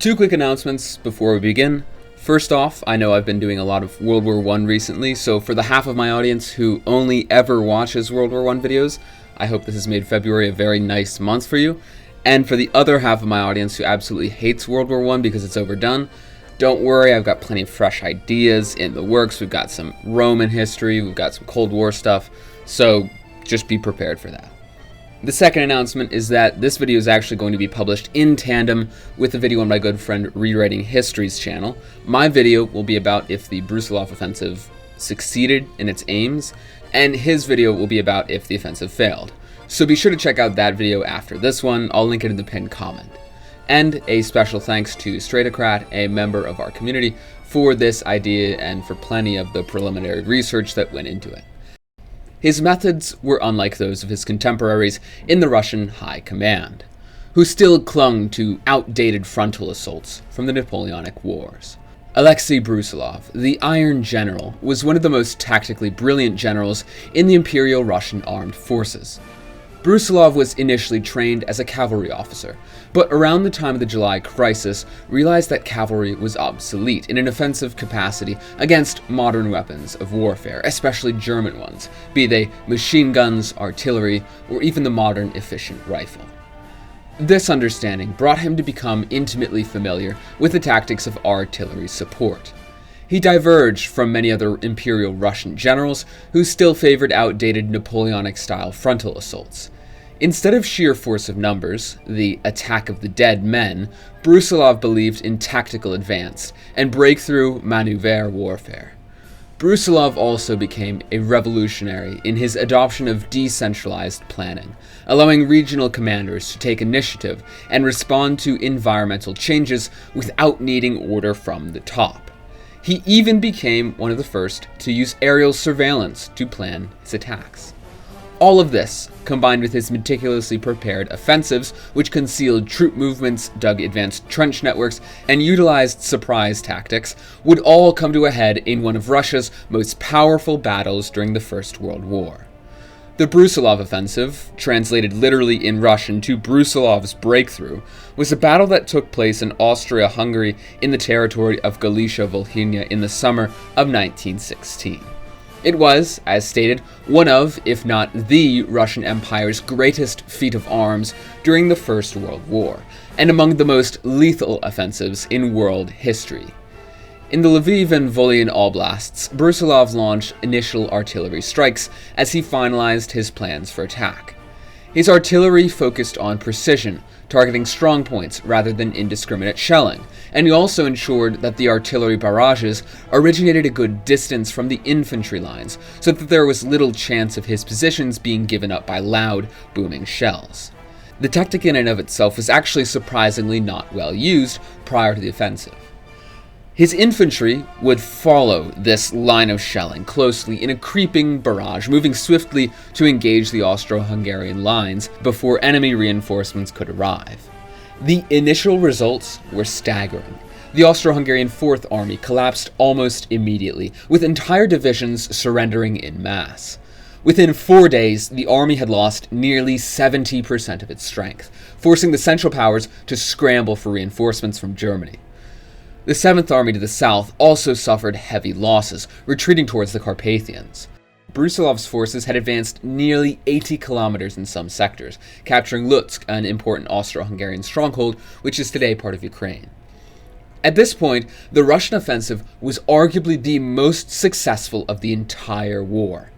Two quick announcements before we begin. First off, I know I've been doing a lot of World War I recently, so for the half of my audience who only ever watches World War I videos, I hope this has made February a very nice month for you. And for the other half of my audience who absolutely hates World War I because it's overdone, don't worry, I've got plenty of fresh ideas in the works. We've got some Roman history, we've got some Cold War stuff, so just be prepared for that. The second announcement is that this video is actually going to be published in tandem with a video on my good friend Rewriting History's channel. My video will be about if the Brusilov Offensive succeeded in its aims, and his video will be about if the offensive failed. So be sure to check out that video after this one. I'll link it in the pinned comment. And a special thanks to Stratocrat, a member of our community, for this idea and for plenty of the preliminary research that went into it. His methods were unlike those of his contemporaries in the Russian High Command, who still clung to outdated frontal assaults from the Napoleonic Wars. Alexei Brusilov, the Iron General, was one of the most tactically brilliant generals in the Imperial Russian Armed Forces. Brusilov was initially trained as a cavalry officer, but around the time of the July Crisis realized that cavalry was obsolete in an offensive capacity against modern weapons of warfare, especially German ones, be they machine guns, artillery, or even the modern efficient rifle. This understanding brought him to become intimately familiar with the tactics of artillery support. He diverged from many other Imperial Russian generals who still favored outdated Napoleonic-style frontal assaults. Instead of sheer force of numbers, the attack of the dead men, Brusilov believed in tactical advance and breakthrough maneuver warfare. Brusilov also became a revolutionary in his adoption of decentralized planning, allowing regional commanders to take initiative and respond to environmental changes without needing order from the top. He even became one of the first to use aerial surveillance to plan his attacks. All of this, combined with his meticulously prepared offensives, which concealed troop movements, dug advanced trench networks, and utilized surprise tactics, would all come to a head in one of Russia's most powerful battles during the First World War. The Brusilov Offensive, translated literally in Russian to Brusilov's Breakthrough, was a battle that took place in Austria-Hungary in the territory of Galicia-Volhynia in the summer of 1916. It was, as stated, one of, if not the, Russian Empire's greatest feat of arms during the First World War, and among the most lethal offensives in world history. In the Lviv and Volyn oblasts, Brusilov launched initial artillery strikes as he finalized his plans for attack. His artillery focused on precision, targeting strong points rather than indiscriminate shelling, and he also ensured that the artillery barrages originated a good distance from the infantry lines, so that there was little chance of his positions being given up by loud, booming shells. The tactic in and of itself was actually surprisingly not well used prior to the offensive. His infantry would follow this line of shelling closely in a creeping barrage, moving swiftly to engage the Austro-Hungarian lines before enemy reinforcements could arrive. The initial results were staggering. The Austro-Hungarian Fourth Army collapsed almost immediately, with entire divisions surrendering en masse. Within 4 days, the army had lost nearly 70% of its strength, forcing the Central Powers to scramble for reinforcements from Germany. The 7th Army to the south also suffered heavy losses, retreating towards the Carpathians. Brusilov's forces had advanced nearly 80 kilometers in some sectors, capturing Lutsk, an important Austro-Hungarian stronghold, which is today part of Ukraine. At this point, the Russian offensive was arguably the most successful of the entire war.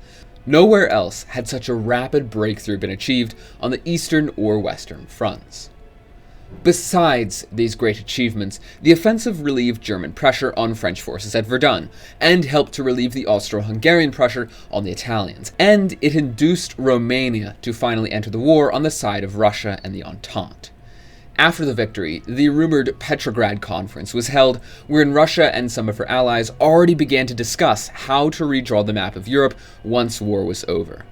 Nowhere else had such a rapid breakthrough been achieved on the eastern or western fronts. Besides these great achievements, the offensive relieved German pressure on French forces at Verdun, and helped to relieve the Austro-Hungarian pressure on the Italians, and it induced Romania to finally enter the war on the side of Russia and the Entente. After the victory, the rumored Petrograd Conference was held, wherein Russia and some of her allies already began to discuss how to redraw the map of Europe once war was over.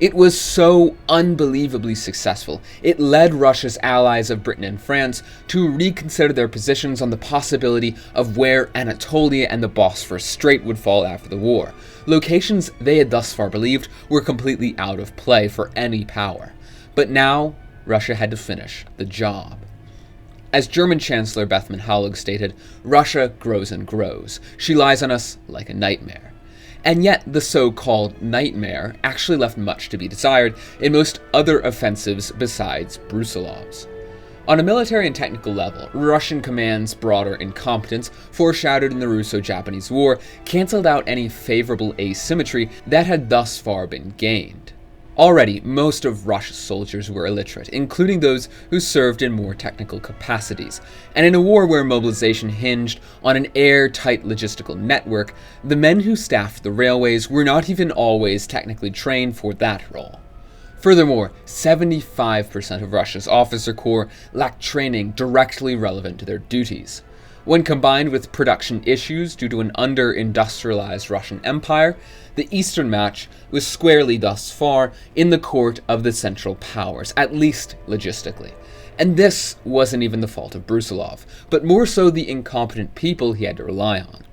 It was so unbelievably successful, it led Russia's allies of Britain and France to reconsider their positions on the possibility of where Anatolia and the Bosphorus Strait would fall after the war, locations they had thus far believed were completely out of play for any power. But now, Russia had to finish the job. As German Chancellor Bethmann Hallig stated, "Russia grows and grows. She lies on us like a nightmare." And yet, the so-called nightmare actually left much to be desired in most other offensives besides Brusilov's. On a military and technical level, Russian command's broader incompetence, foreshadowed in the Russo-Japanese War, cancelled out any favorable asymmetry that had thus far been gained. Already, most of Russia's soldiers were illiterate, including those who served in more technical capacities, and in a war where mobilization hinged on an airtight logistical network, the men who staffed the railways were not even always technically trained for that role. Furthermore, 75% of Russia's officer corps lacked training directly relevant to their duties. When combined with production issues due to an under-industrialized Russian Empire, the Eastern match was squarely thus far in the court of the Central Powers, at least logistically. And this wasn't even the fault of Brusilov, but more so the incompetent people he had to rely on.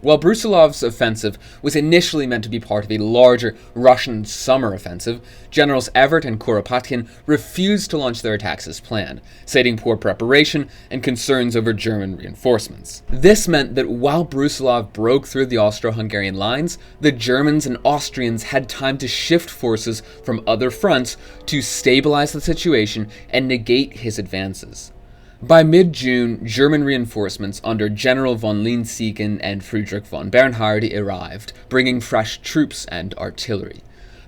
While Brusilov's offensive was initially meant to be part of a larger Russian summer offensive, Generals Evert and Kuropatkin refused to launch their attacks as planned, citing poor preparation and concerns over German reinforcements. This meant that while Brusilov broke through the Austro-Hungarian lines, the Germans and Austrians had time to shift forces from other fronts to stabilize the situation and negate his advances. By mid-June, German reinforcements under General von Linseken and Friedrich von Bernhardi arrived, bringing fresh troops and artillery.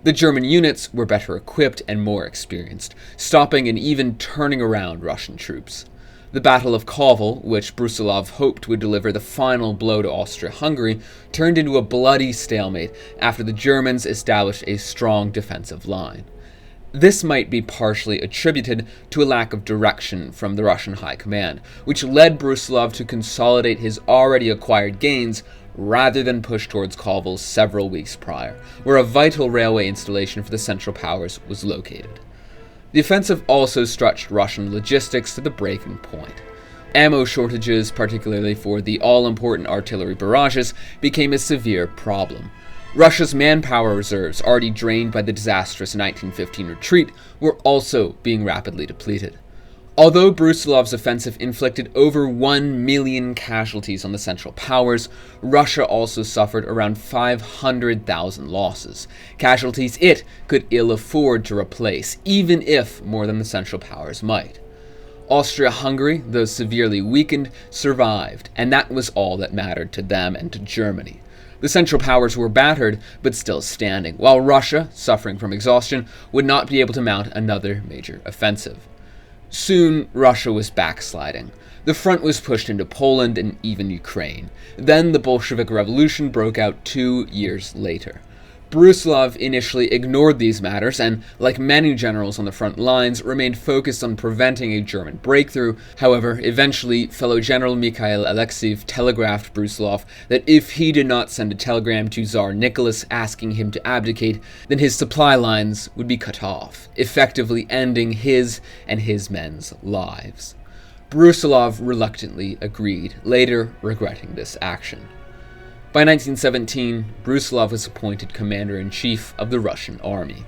The German units were better equipped and more experienced, stopping and even turning around Russian troops. The Battle of Kovel, which Brusilov hoped would deliver the final blow to Austria-Hungary, turned into a bloody stalemate after the Germans established a strong defensive line. This might be partially attributed to a lack of direction from the Russian High Command, which led Brusilov to consolidate his already acquired gains rather than push towards Kovel several weeks prior, where a vital railway installation for the Central Powers was located. The offensive also stretched Russian logistics to the breaking point. Ammo shortages, particularly for the all-important artillery barrages, became a severe problem. Russia's manpower reserves, already drained by the disastrous 1915 retreat, were also being rapidly depleted. Although Brusilov's offensive inflicted over 1 million casualties on the Central Powers, Russia also suffered around 500,000 losses, casualties it could ill afford to replace, even if more than the Central Powers might. Austria-Hungary, though severely weakened, survived, and that was all that mattered to them and to Germany. The Central Powers were battered, but still standing, while Russia, suffering from exhaustion, would not be able to mount another major offensive. Soon, Russia was backsliding. The front was pushed into Poland and even Ukraine. Then the Bolshevik Revolution broke out 2 years later. Brusilov initially ignored these matters and, like many generals on the front lines, remained focused on preventing a German breakthrough. However, eventually, fellow General Mikhail Alexeyev telegraphed Brusilov that if he did not send a telegram to Tsar Nicholas asking him to abdicate, then his supply lines would be cut off, effectively ending his and his men's lives. Brusilov reluctantly agreed, later regretting this action. By 1917, Brusilov was appointed commander-in-chief of the Russian army.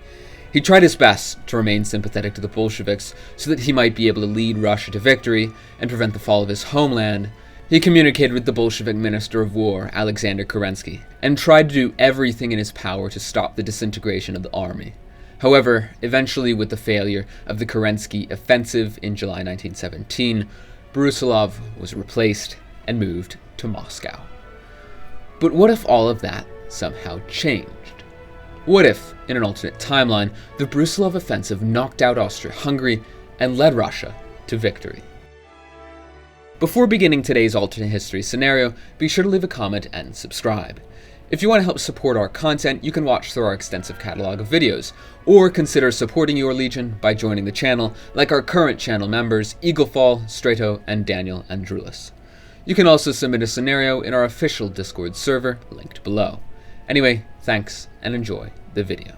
He tried his best to remain sympathetic to the Bolsheviks so that he might be able to lead Russia to victory and prevent the fall of his homeland. He communicated with the Bolshevik Minister of War, Alexander Kerensky, and tried to do everything in his power to stop the disintegration of the army. However, eventually with the failure of the Kerensky offensive in July 1917, Brusilov was replaced and moved to Moscow. But what if all of that somehow changed? What if, in an alternate timeline, the Brusilov offensive knocked out Austria-Hungary and led Russia to victory? Before beginning today's alternate history scenario, be sure to leave a comment and subscribe. If you want to help support our content, you can watch through our extensive catalog of videos, or consider supporting your Legion by joining the channel, like our current channel members Eaglefall, Strato, and Daniel Andrulis. You can also submit a scenario in our official Discord server, linked below. Anyway, thanks, and enjoy the video.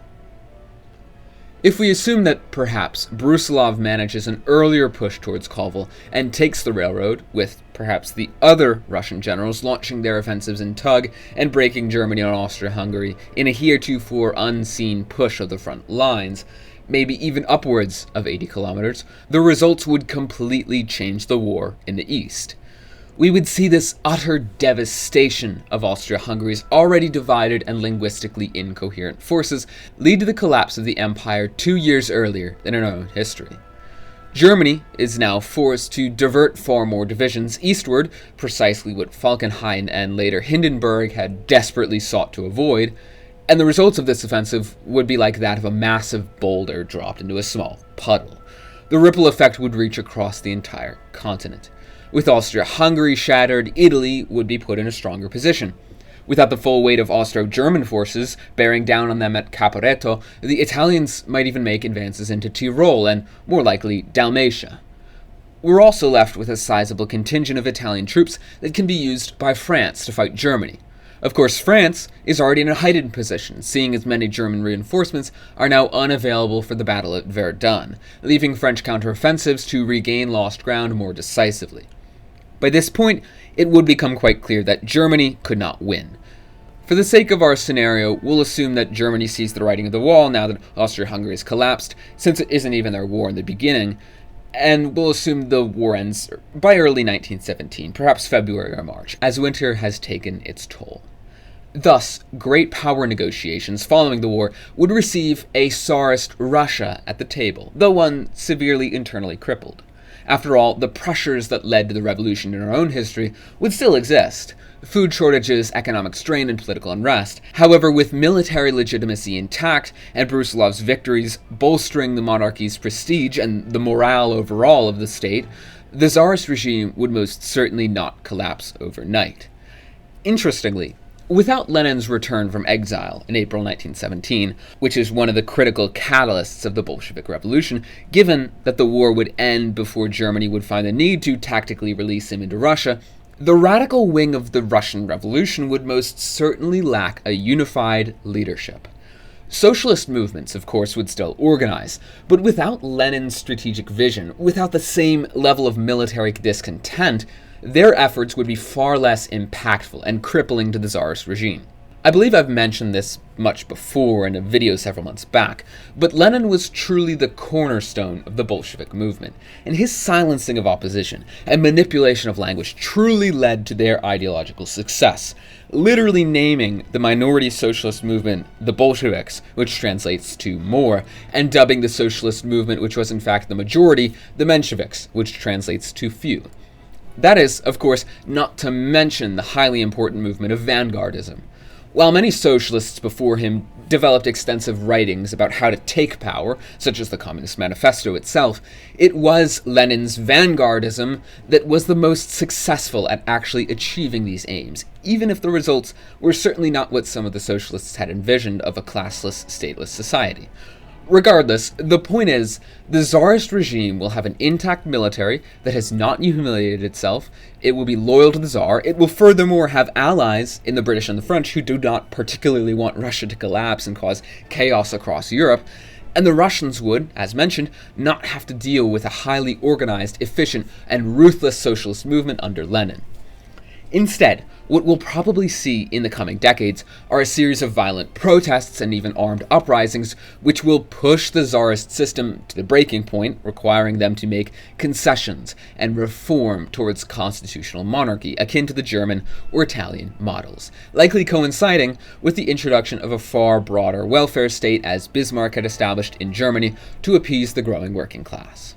If we assume that perhaps Brusilov manages an earlier push towards Kovel and takes the railroad, with perhaps the other Russian generals launching their offensives in tug and breaking Germany on Austria-Hungary in a heretofore unseen push of the front lines, maybe even upwards of 80 kilometers, the results would completely change the war in the east. We would see this utter devastation of Austria-Hungary's already divided and linguistically incoherent forces lead to the collapse of the empire 2 years earlier than in our own history. Germany is now forced to divert far more divisions eastward, precisely what Falkenhayn and later Hindenburg had desperately sought to avoid, and the results of this offensive would be like that of a massive boulder dropped into a small puddle. The ripple effect would reach across the entire continent. With Austria-Hungary shattered, Italy would be put in a stronger position. Without the full weight of Austro-German forces bearing down on them at Caporetto, the Italians might even make advances into Tyrol and, more likely, Dalmatia. We're also left with a sizable contingent of Italian troops that can be used by France to fight Germany. Of course, France is already in a heightened position, seeing as many German reinforcements are now unavailable for the battle at Verdun, leaving French counteroffensives to regain lost ground more decisively. By this point, it would become quite clear that Germany could not win. For the sake of our scenario, we'll assume that Germany sees the writing of the wall now that Austria-Hungary has collapsed, since it isn't even their war in the beginning, and we'll assume the war ends by early 1917, perhaps February or March, as winter has taken its toll. Thus, great power negotiations following the war would receive a Tsarist Russia at the table, though one severely internally crippled. After all, the pressures that led to the revolution in our own history would still exist. Food shortages, economic strain, and political unrest. However, with military legitimacy intact and Brusilov's victories bolstering the monarchy's prestige and the morale overall of the state, the Tsarist regime would most certainly not collapse overnight. Interestingly, without Lenin's return from exile in April 1917, which is one of the critical catalysts of the Bolshevik Revolution, given that the war would end before Germany would find the need to tactically release him into Russia, the radical wing of the Russian Revolution would most certainly lack a unified leadership. Socialist movements, of course, would still organize, but without Lenin's strategic vision, without the same level of military discontent, their efforts would be far less impactful and crippling to the Tsarist regime. I believe I've mentioned this much before in a video several months back, but Lenin was truly the cornerstone of the Bolshevik movement, and his silencing of opposition and manipulation of language truly led to their ideological success, literally naming the minority socialist movement the Bolsheviks, which translates to more, and dubbing the socialist movement, which was in fact the majority, the Mensheviks, which translates to few. That is, of course, not to mention the highly important movement of vanguardism. While many socialists before him developed extensive writings about how to take power, such as the Communist Manifesto itself, it was Lenin's vanguardism that was the most successful at actually achieving these aims, even if the results were certainly not what some of the socialists had envisioned of a classless, stateless society. Regardless, the point is, the Tsarist regime will have an intact military that has not humiliated itself, it will be loyal to the Tsar, it will furthermore have allies in the British and the French who do not particularly want Russia to collapse and cause chaos across Europe, and the Russians would, as mentioned, not have to deal with a highly organized, efficient, and ruthless socialist movement under Lenin. Instead, what we'll probably see in the coming decades are a series of violent protests and even armed uprisings, which will push the Tsarist system to the breaking point, requiring them to make concessions and reform towards constitutional monarchy, akin to the German or Italian models, likely coinciding with the introduction of a far broader welfare state as Bismarck had established in Germany to appease the growing working class.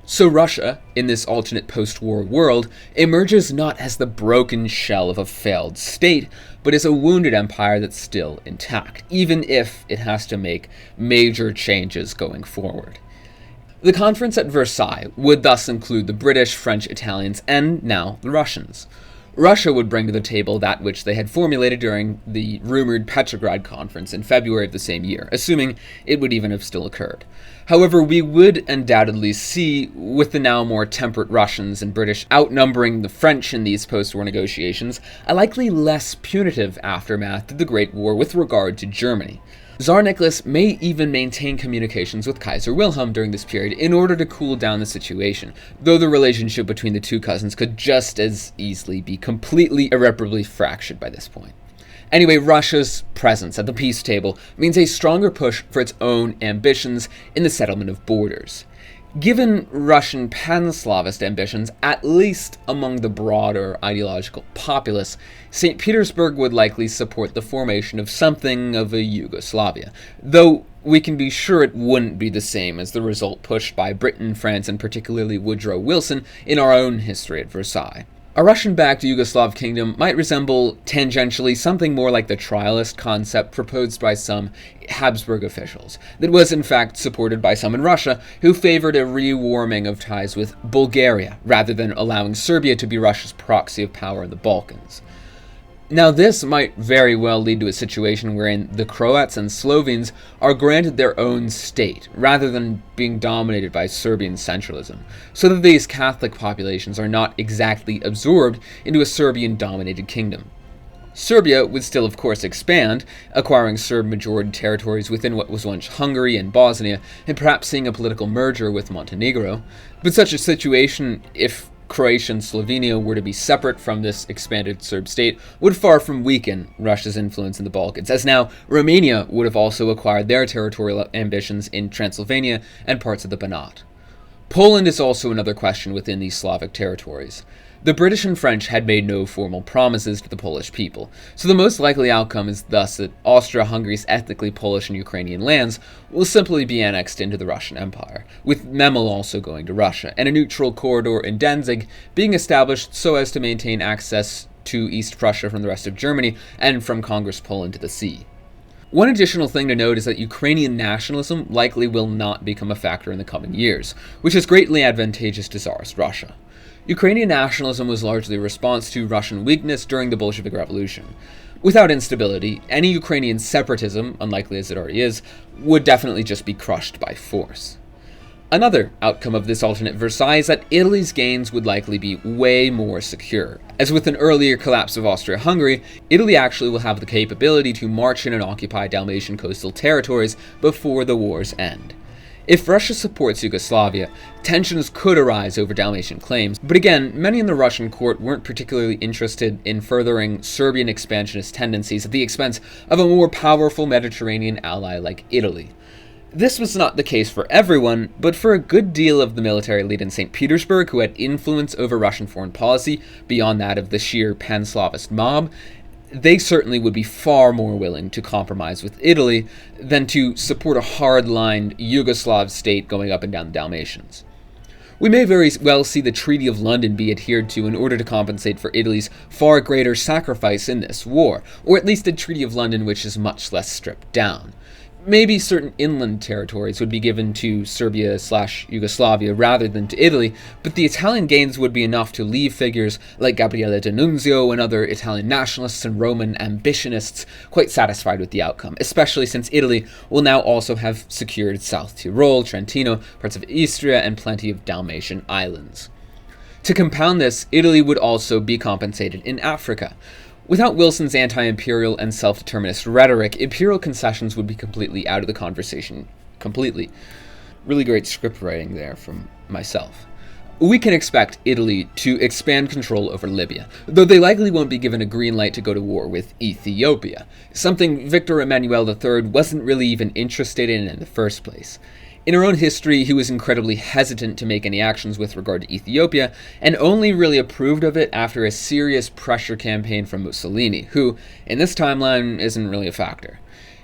So Russia, in this alternate post-war world, emerges not as the broken shell of a failed state, but as a wounded empire that's still intact, even if it has to make major changes going forward. The conference at Versailles would thus include the British, French, Italians, and now the Russians. Russia would bring to the table that which they had formulated during the rumored Petrograd Conference in February of the same year, assuming it would even have still occurred. However, we would undoubtedly see, with the now more temperate Russians and British outnumbering the French in these post-war negotiations, a likely less punitive aftermath to the Great War with regard to Germany. Tsar Nicholas may even maintain communications with Kaiser Wilhelm during this period in order to cool down the situation, though the relationship between the two cousins could just as easily be completely irreparably fractured by this point. Anyway, Russia's presence at the peace table means a stronger push for its own ambitions in the settlement of borders. Given Russian pan-Slavist ambitions, at least among the broader ideological populace, St. Petersburg would likely support the formation of something of a Yugoslavia, though we can be sure it wouldn't be the same as the result pushed by Britain, France, and particularly Woodrow Wilson in our own history at Versailles. A Russian-backed Yugoslav kingdom might resemble tangentially something more like the trialist concept proposed by some Habsburg officials, that was in fact supported by some in Russia who favored a rewarming of ties with Bulgaria rather than allowing Serbia to be Russia's proxy of power in the Balkans. Now, this might very well lead to a situation wherein the Croats and Slovenes are granted their own state, rather than being dominated by Serbian centralism, so that these Catholic populations are not exactly absorbed into a Serbian-dominated kingdom. Serbia would still, of course, expand, acquiring Serb-majority territories within what was once Hungary and Bosnia, and perhaps seeing a political merger with Montenegro. But such a situation, if Croatia and Slovenia were to be separate from this expanded Serb state, would far from weaken Russia's influence in the Balkans, as now Romania would have also acquired their territorial ambitions in Transylvania and parts of the Banat. Poland is also another question within these Slavic territories. The British and French had made no formal promises to the Polish people, so the most likely outcome is thus that Austria-Hungary's ethnically Polish and Ukrainian lands will simply be annexed into the Russian Empire, with Memel also going to Russia, and a neutral corridor in Danzig being established so as to maintain access to East Prussia from the rest of Germany and from Congress Poland to the sea. One additional thing to note is that Ukrainian nationalism likely will not become a factor in the coming years, which is greatly advantageous to Tsarist Russia. Ukrainian nationalism was largely a response to Russian weakness during the Bolshevik Revolution. Without instability, any Ukrainian separatism, unlikely as it already is, would definitely just be crushed by force. Another outcome of this alternate Versailles is that Italy's gains would likely be way more secure. As with an earlier collapse of Austria-Hungary, Italy actually will have the capability to march in and occupy Dalmatian coastal territories before the war's end. If Russia supports Yugoslavia, tensions could arise over Dalmatian claims, but again, many in the Russian court weren't particularly interested in furthering Serbian expansionist tendencies at the expense of a more powerful Mediterranean ally like Italy. This was not the case for everyone, but for a good deal of the military elite in St. Petersburg who had influence over Russian foreign policy beyond that of the sheer pan-Slavist mob, they certainly would be far more willing to compromise with Italy than to support a hard-lined Yugoslav state going up and down the Dalmatians. We may very well see the Treaty of London be adhered to in order to compensate for Italy's far greater sacrifice in this war, or at least a Treaty of London which is much less stripped down. Maybe certain inland territories would be given to Serbia/Yugoslavia rather than to Italy, but the Italian gains would be enough to leave figures like Gabriele D'Annunzio and other Italian nationalists and Roman ambitionists quite satisfied with the outcome, especially since Italy will now also have secured South Tyrol, Trentino, parts of Istria, and plenty of Dalmatian islands. To compound this, Italy would also be compensated in Africa. Without Wilson's anti-imperial and self-determinist rhetoric, imperial concessions would be completely out of the conversation. Completely. Really great script writing there from myself. We can expect Italy to expand control over Libya, though they likely won't be given a green light to go to war with Ethiopia, something Victor Emmanuel III wasn't really even interested in the first place. In our own history, he was incredibly hesitant to make any actions with regard to Ethiopia, and only really approved of it after a serious pressure campaign from Mussolini, who, in this timeline, isn't really a factor.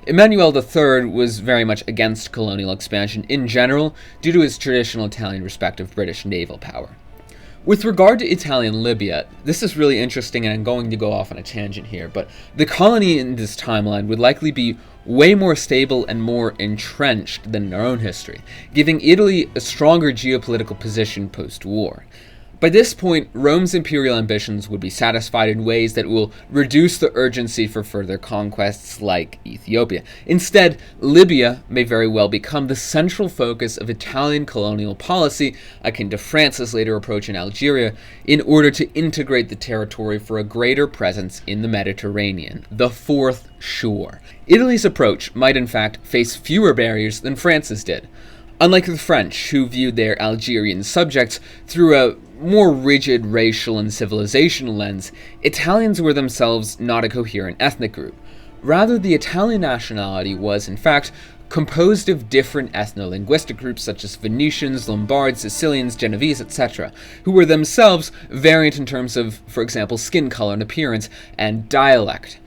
Emmanuel III was very much against colonial expansion in general, due to his traditional Italian respect of British naval power. With regard to Italian Libya, this is really interesting, and I'm going to go off on a tangent here, but the colony in this timeline would likely be way more stable and more entrenched than in our own history, giving Italy a stronger geopolitical position post-war. By this point, Rome's imperial ambitions would be satisfied in ways that will reduce the urgency for further conquests like Ethiopia. Instead, Libya may very well become the central focus of Italian colonial policy, akin to France's later approach in Algeria, in order to integrate the territory for a greater presence in the Mediterranean, the fourth shore. Italy's approach might in fact face fewer barriers than France's did. Unlike the French, who viewed their Algerian subjects through a more rigid racial and civilizational lens, Italians were themselves not a coherent ethnic group. Rather, the Italian nationality was, in fact, composed of different ethno-linguistic groups such as Venetians, Lombards, Sicilians, Genovese, etc., who were themselves variant in terms of, for example, skin color and appearance, and dialect.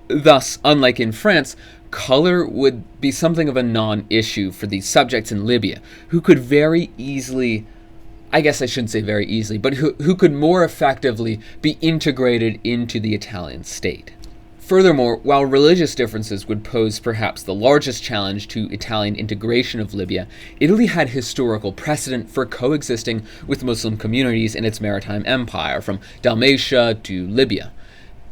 Thus, unlike in France, color would be something of a non-issue for these subjects in Libya, who could very easily, I guess I shouldn't say very easily, but who could more effectively be integrated into the Italian state. Furthermore, while religious differences would pose perhaps the largest challenge to Italian integration of Libya, Italy had historical precedent for coexisting with Muslim communities in its maritime empire, from Dalmatia to Libya.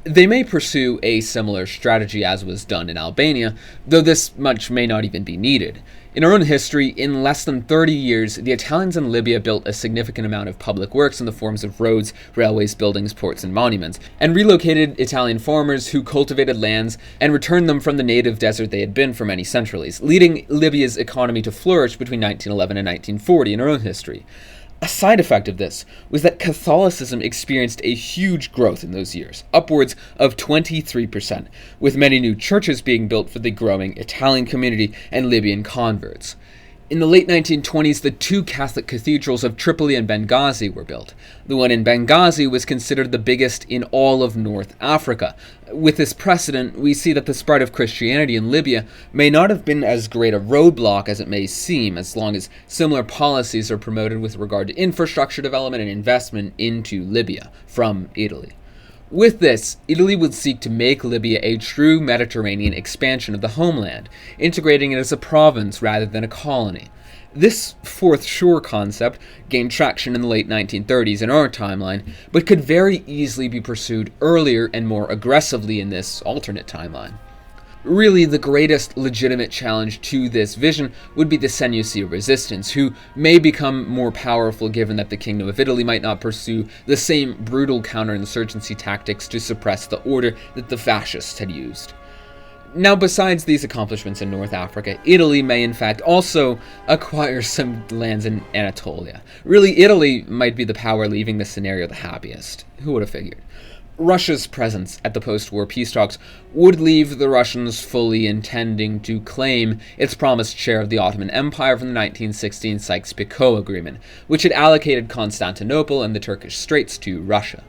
They may pursue a similar strategy as was done in Albania, though this much may not even be needed. In our own history, in less than 30 years, the Italians in Libya built a significant amount of public works in the forms of roads, railways, buildings, ports, and monuments, and relocated Italian farmers who cultivated lands and returned them from the native desert they had been for many centuries, leading Libya's economy to flourish between 1911 and 1940 in our own history. A side effect of this was that Catholicism experienced a huge growth in those years, upwards of 23%, with many new churches being built for the growing Italian community and Libyan converts. In the late 1920s, the two Catholic cathedrals of Tripoli and Benghazi were built. The one in Benghazi was considered the biggest in all of North Africa. With this precedent, we see that the spread of Christianity in Libya may not have been as great a roadblock as it may seem, as long as similar policies are promoted with regard to infrastructure development and investment into Libya from Italy. With this, Italy would seek to make Libya a true Mediterranean expansion of the homeland, integrating it as a province rather than a colony. This fourth shore concept gained traction in the late 1930s in our timeline, but could very easily be pursued earlier and more aggressively in this alternate timeline. Really, the greatest legitimate challenge to this vision would be the Senussi resistance, who may become more powerful given that the Kingdom of Italy might not pursue the same brutal counterinsurgency tactics to suppress the order that the fascists had used. Now, besides these accomplishments in North Africa, Italy may in fact also acquire some lands in Anatolia. Really, Italy might be the power leaving this scenario the happiest. Who would have figured? Russia's presence at the post-war peace talks would leave the Russians fully intending to claim its promised share of the Ottoman Empire from the 1916 Sykes-Picot Agreement, which had allocated Constantinople and the Turkish Straits to Russia.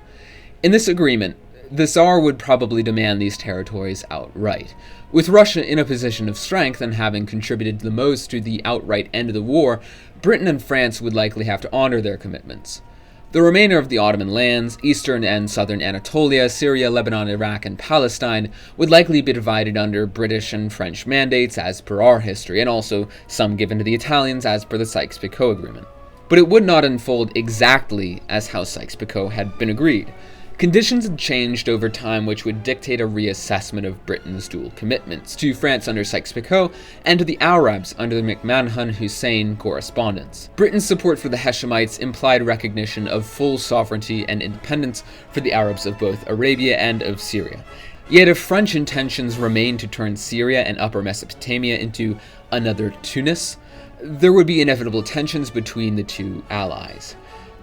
In this agreement, the Tsar would probably demand these territories outright. With Russia in a position of strength and having contributed the most to the outright end of the war, Britain and France would likely have to honor their commitments. The remainder of the Ottoman lands, eastern and southern Anatolia, Syria, Lebanon, Iraq, and Palestine, would likely be divided under British and French mandates as per our history, and also some given to the Italians as per the Sykes-Picot Agreement. But it would not unfold exactly as how Sykes-Picot had been agreed. Conditions had changed over time, which would dictate a reassessment of Britain's dual commitments to France under Sykes-Picot and to the Arabs under the McMahon-Hussein correspondence. Britain's support for the Hashemites implied recognition of full sovereignty and independence for the Arabs of both Arabia and of Syria. Yet if French intentions remained to turn Syria and Upper Mesopotamia into another Tunis, there would be inevitable tensions between the two allies.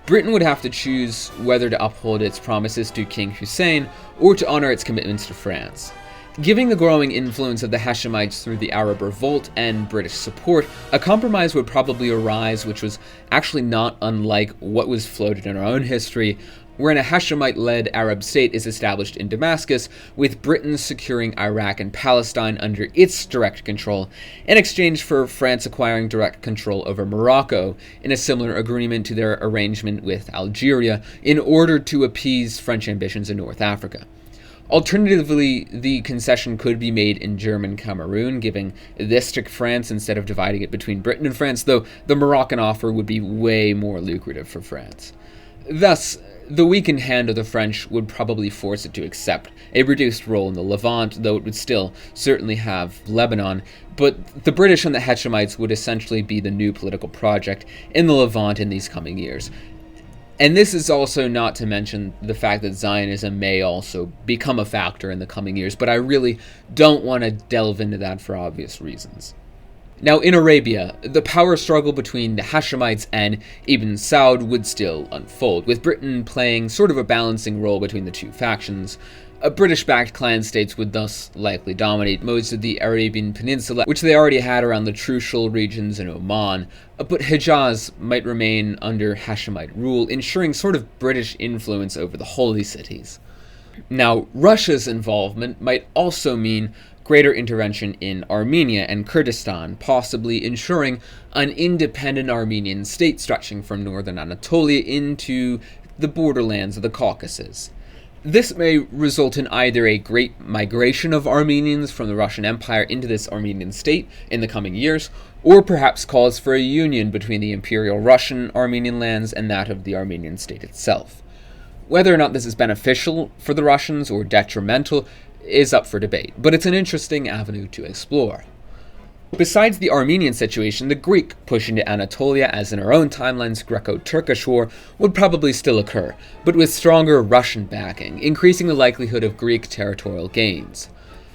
Britain would have to choose whether to uphold its promises to King Hussein or to honor its commitments to France. Given the growing influence of the Hashemites through the Arab Revolt and British support, a compromise would probably arise which was actually not unlike what was floated in our own history, wherein a Hashemite-led Arab state is established in Damascus, with Britain securing Iraq and Palestine under its direct control, in exchange for France acquiring direct control over Morocco, in a similar agreement to their arrangement with Algeria, in order to appease French ambitions in North Africa. Alternatively, the concession could be made in German Cameroon, giving this to France instead of dividing it between Britain and France, though the Moroccan offer would be way more lucrative for France. Thus, the weakened hand of the French would probably force it to accept a reduced role in the Levant, though it would still certainly have Lebanon, but the British and the Hashemites would essentially be the new political project in the Levant in these coming years. And this is also not to mention the fact that Zionism may also become a factor in the coming years, but I really don't want to delve into that for obvious reasons. Now, in Arabia, the power struggle between the Hashemites and Ibn Saud would still unfold, with Britain playing sort of a balancing role between the two factions. British-backed clan states would thus likely dominate most of the Arabian Peninsula, which they already had around the Trucial regions in Oman, but Hijaz might remain under Hashemite rule, ensuring sort of British influence over the holy cities. Now, Russia's involvement might also mean greater intervention in Armenia and Kurdistan, possibly ensuring an independent Armenian state stretching from northern Anatolia into the borderlands of the Caucasus. This may result in either a great migration of Armenians from the Russian Empire into this Armenian state in the coming years, or perhaps calls for a union between the Imperial Russian Armenian lands and that of the Armenian state itself. Whether or not this is beneficial for the Russians or detrimental is up for debate, but it's an interesting avenue to explore. Besides the Armenian situation, the Greek push into Anatolia, as in our own timeline's Greco-Turkish war, would probably still occur, but with stronger Russian backing, increasing the likelihood of Greek territorial gains.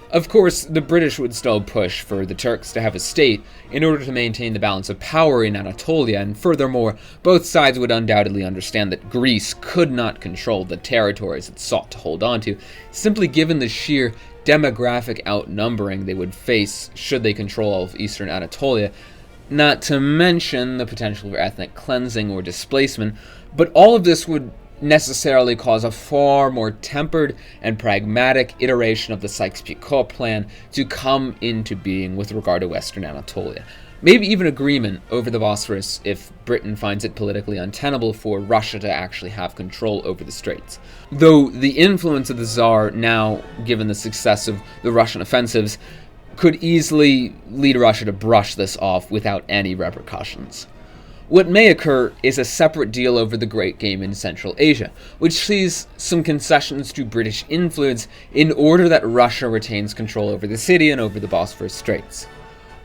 Of course, the British would still push for the Turks to have a state in order to maintain the balance of power in Anatolia, and furthermore, both sides would undoubtedly understand that Greece could not control the territories it sought to hold on to, simply given the sheer demographic outnumbering they would face should they control all of eastern Anatolia, not to mention the potential for ethnic cleansing or displacement, but all of this would necessarily cause a far more tempered and pragmatic iteration of the Sykes-Picot plan to come into being with regard to Western Anatolia. Maybe even agreement over the Bosphorus if Britain finds it politically untenable for Russia to actually have control over the straits. Though the influence of the Tsar now, given the success of the Russian offensives, could easily lead Russia to brush this off without any repercussions. What may occur is a separate deal over the Great Game in Central Asia, which sees some concessions to British influence in order that Russia retains control over the city and over the Bosphorus Straits.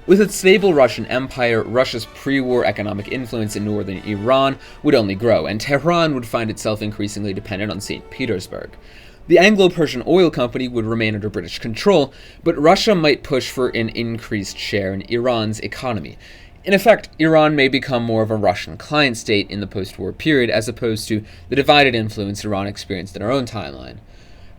With its stable Russian Empire, Russia's pre-war economic influence in northern Iran would only grow, and Tehran would find itself increasingly dependent on St. Petersburg. The Anglo-Persian Oil Company would remain under British control, but Russia might push for an increased share in Iran's economy. In effect, Iran may become more of a Russian client state in the post-war period as opposed to the divided influence Iran experienced in our own timeline.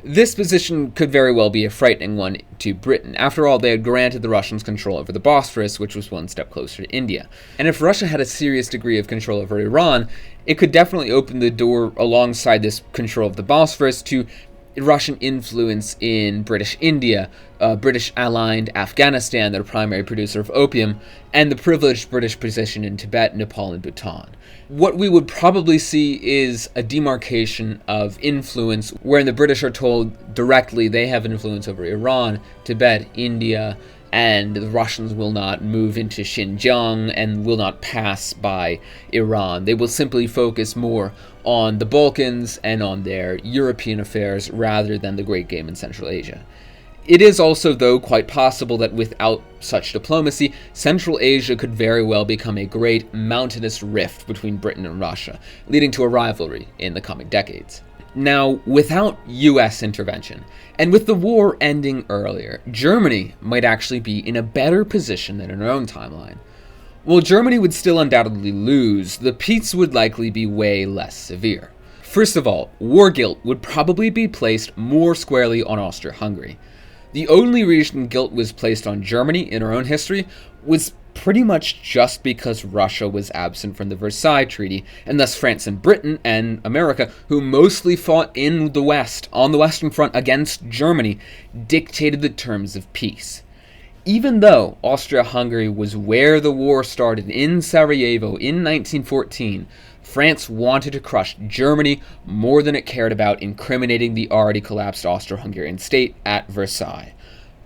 This position could very well be a frightening one to Britain. After all, they had granted the Russians control over the Bosphorus, which was one step closer to India. And if Russia had a serious degree of control over Iran, it could definitely open the door alongside this control of the Bosphorus to Russian influence in British India, British-aligned Afghanistan, their primary producer of opium, and the privileged British position in Tibet, Nepal, and Bhutan. What we would probably see is a demarcation of influence, wherein the British are told directly they have influence over Iran, Tibet, India, and the Russians will not move into Xinjiang and will not pass by Iran. They will simply focus more on the Balkans and on their European affairs rather than the Great Game in Central Asia. It is also, though, quite possible that without such diplomacy, Central Asia could very well become a great mountainous rift between Britain and Russia, leading to a rivalry in the coming decades. Now, without US intervention, and with the war ending earlier, Germany might actually be in a better position than in our own timeline. While Germany would still undoubtedly lose, the peace would likely be way less severe. First of all, war guilt would probably be placed more squarely on Austria-Hungary. The only reason guilt was placed on Germany in our own history was pretty much just because Russia was absent from the Versailles Treaty, and thus France and Britain and America, who mostly fought in the West, on the Western Front against Germany, dictated the terms of peace. Even though Austria-Hungary was where the war started in Sarajevo in 1914, France wanted to crush Germany more than it cared about incriminating the already collapsed Austro-Hungarian state at Versailles.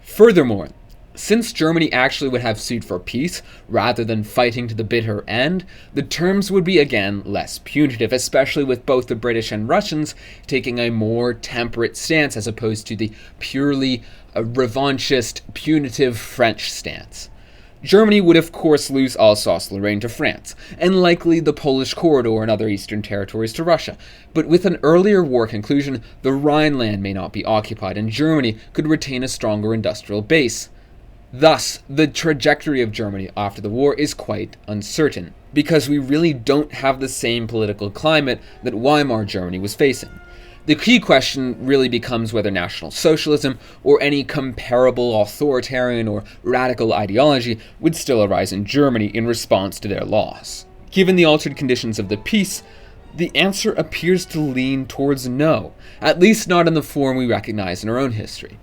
Furthermore, since Germany actually would have sued for peace rather than fighting to the bitter end, the terms would be again less punitive, especially with both the British and Russians taking a more temperate stance as opposed to the purely revanchist, punitive French stance. Germany would of course lose Alsace-Lorraine to France, and likely the Polish corridor and other eastern territories to Russia, but with an earlier war conclusion, the Rhineland may not be occupied, and Germany could retain a stronger industrial base. Thus, the trajectory of Germany after the war is quite uncertain, because we really don't have the same political climate that Weimar Germany was facing. The key question really becomes whether National Socialism or any comparable authoritarian or radical ideology would still arise in Germany in response to their loss. Given the altered conditions of the peace, the answer appears to lean towards no, at least not in the form we recognize in our own history.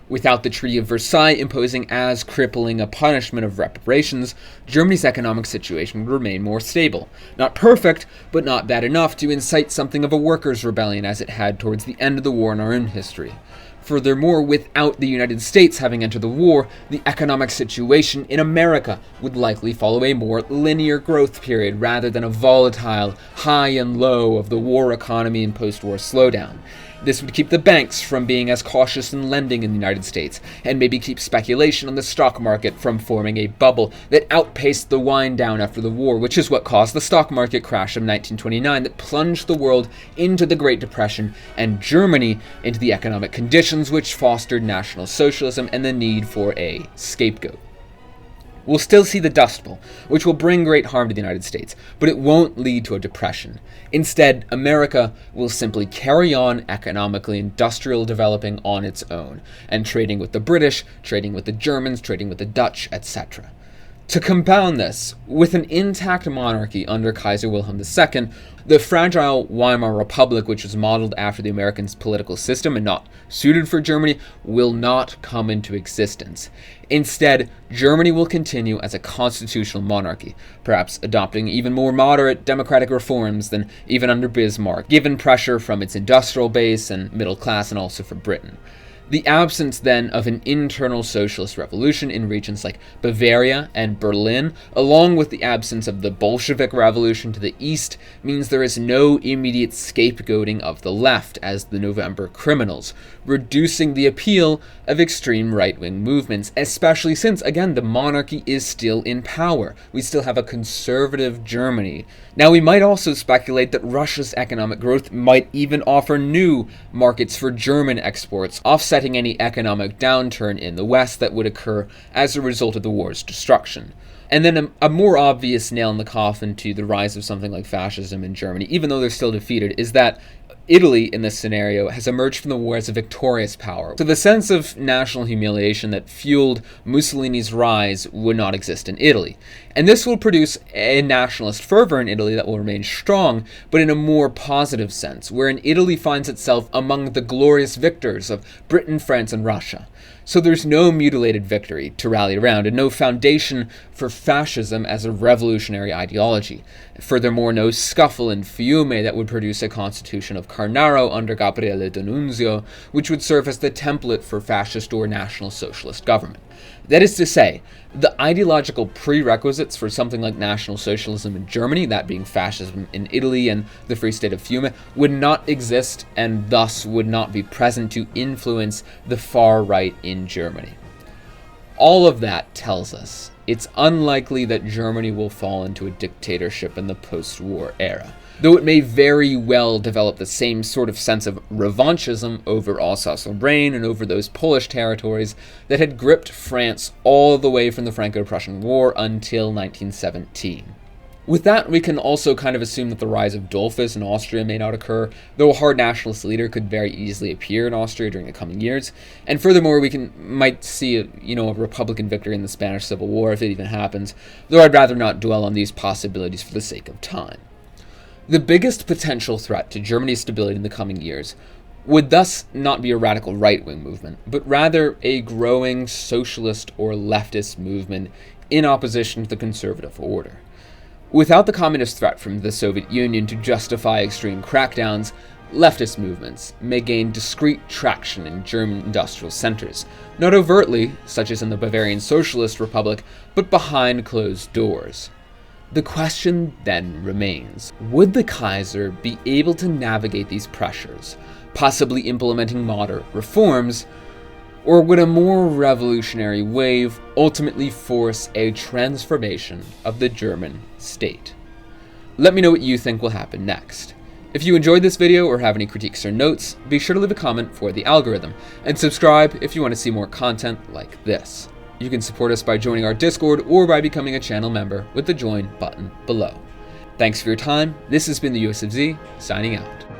Without the Treaty of Versailles imposing as crippling a punishment of reparations, Germany's economic situation would remain more stable. Not perfect, but not bad enough to incite something of a workers' rebellion as it had towards the end of the war in our own history. Furthermore, without the United States having entered the war, the economic situation in America would likely follow a more linear growth period rather than a volatile high and low of the war economy and post-war slowdown. This would keep the banks from being as cautious in lending in the United States, and maybe keep speculation on the stock market from forming a bubble that outpaced the wind down after the war, which is what caused the stock market crash of 1929 that plunged the world into the Great Depression and Germany into the economic conditions which fostered National Socialism and the need for a scapegoat. We'll still see the Dust Bowl, which will bring great harm to the United States, but it won't lead to a depression. Instead, America will simply carry on economically industrial developing on its own, and trading with the British, trading with the Germans, trading with the Dutch, etc. To compound this, with an intact monarchy under Kaiser Wilhelm II, the fragile Weimar Republic, which was modeled after the American political system and not suited for Germany, will not come into existence. Instead, Germany will continue as a constitutional monarchy, perhaps adopting even more moderate democratic reforms than even under Bismarck, given pressure from its industrial base and middle class and also from Britain. The absence, then, of an internal socialist revolution in regions like Bavaria and Berlin, along with the absence of the Bolshevik Revolution to the east, means there is no immediate scapegoating of the left as the November criminals, reducing the appeal of extreme right-wing movements, especially since, again, the monarchy is still in power. We still have a conservative Germany. Now, we might also speculate that Russia's economic growth might even offer new markets for German exports, offsetting any economic downturn in the West that would occur as a result of the war's destruction. And then a more obvious nail in the coffin to the rise of something like fascism in Germany, even though they're still defeated, is that Italy, in this scenario, has emerged from the war as a victorious power. So the sense of national humiliation that fueled Mussolini's rise would not exist in Italy. And this will produce a nationalist fervor in Italy that will remain strong, but in a more positive sense, wherein Italy finds itself among the glorious victors of Britain, France, and Russia. So there's no mutilated victory to rally around, and no foundation for fascism as a revolutionary ideology. Furthermore, no scuffle and fiume that would produce a constitution of Carnaro under Gabriele D'Annunzio, which would serve as the template for fascist or national socialist government. That is to say, the ideological prerequisites for something like National Socialism in Germany, that being fascism in Italy and the Free State of Fiume, would not exist and thus would not be present to influence the far right in Germany. All of that tells us it's unlikely that Germany will fall into a dictatorship in the post-war era, though it may very well develop the same sort of sense of revanchism over Alsace-Lorraine and over those Polish territories that had gripped France all the way from the Franco-Prussian War until 1917. With that, we can also kind of assume that the rise of Dollfuss in Austria may not occur, though a hard nationalist leader could very easily appear in Austria during the coming years. And furthermore, we might see a Republican victory in the Spanish Civil War if it even happens, though I'd rather not dwell on these possibilities for the sake of time. The biggest potential threat to Germany's stability in the coming years would thus not be a radical right-wing movement, but rather a growing socialist or leftist movement in opposition to the conservative order. Without the communist threat from the Soviet Union to justify extreme crackdowns, leftist movements may gain discrete traction in German industrial centers, not overtly, such as in the Bavarian Socialist Republic, but behind closed doors. The question then remains, would the Kaiser be able to navigate these pressures, possibly implementing moderate reforms, or would a more revolutionary wave ultimately force a transformation of the German state? Let me know what you think will happen next. If you enjoyed this video or have any critiques or notes, be sure to leave a comment for the algorithm, and subscribe if you want to see more content like this. You can support us by joining our Discord or by becoming a channel member with the join button below. Thanks for your time. This has been the US of Z, signing out.